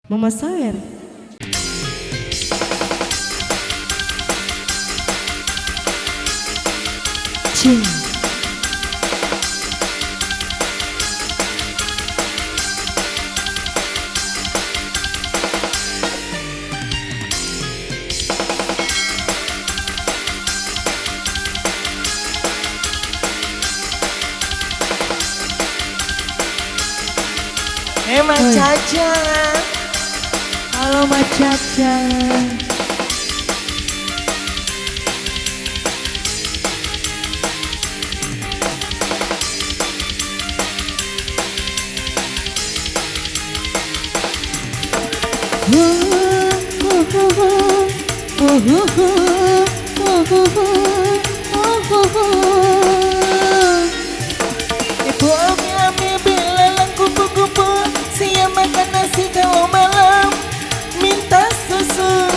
Mama Sawer. Cing. Mas Caca. Halo Mas Caca. Ibu Ami belalang kupu-kupu, siap makan nasi kalau malam minta susu.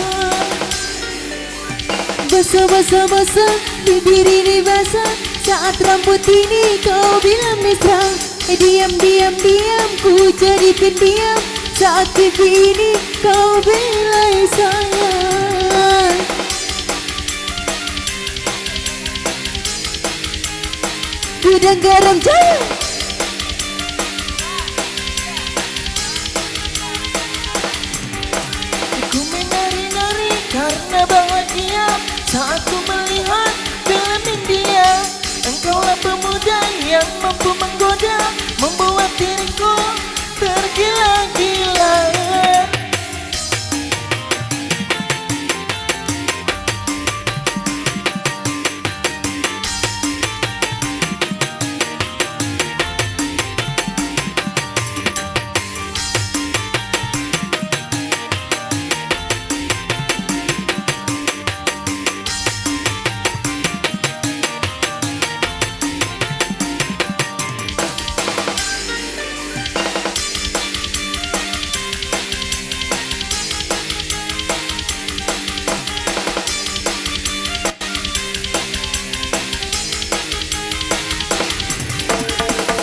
Basah, bibir ini basah, saat rambut ini kau bilang mesra. Diam, ku jadi pendiam, saat TV ini kau belai sayang. Gudang Garam Jaya. Ku menari-nari karena bahagia saat ku melihat film India. Engkaulah pemuda yang mampu menggoda, membuat diriku tergila-gila.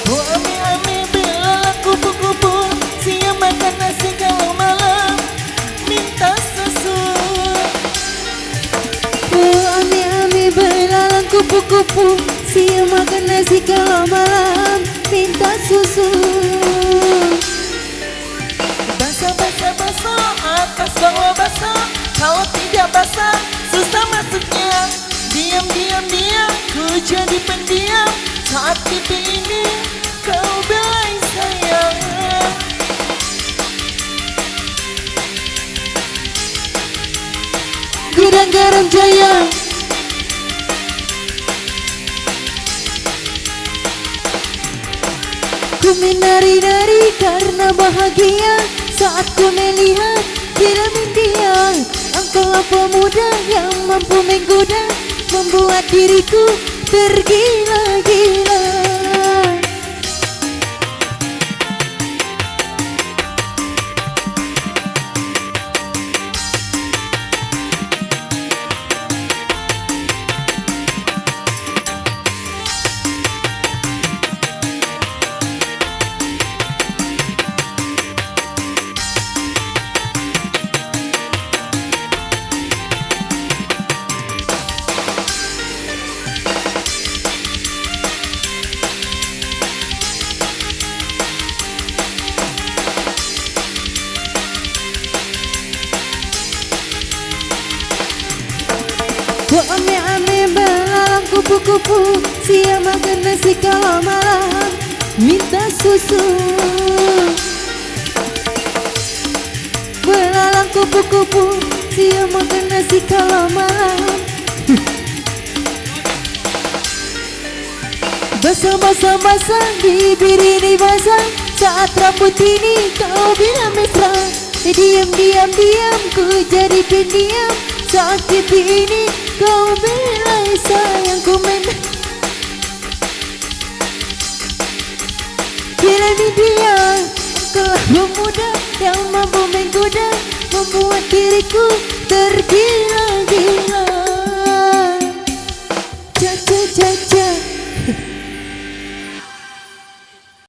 Bu Ami belalang kupu-kupu, siap makan nasi kalau malam minta susu. Bu Ami belalang kupu-kupu, siap makan nasi kalau malam minta susu. Basah, atas bawah basah, kalau tidak basah susah masuknya. Diam, ku jadi pendiam, saat TV ini kau belai sayang. Gudang Garam Jaya. Ku menari-nari karena bahagia saat ku melihat film India. Engkaulah pemuda yang mampu menggoda, membuat diriku tergila-gila. Bu Ami belalang kupu-kupu, siap makan nasi kalau malam minta susu. Belalang kupu-kupu, siap makan nasi kalau malam. Basah, bibir ini basah, saat rambut ini kau bilang mesra. Diam, ku jadi pendiam, saat TV ini kau belai sayangku film India. Engkaulah pemuda yang mampu menggoda, membuat diriku tergila-gila. Caca,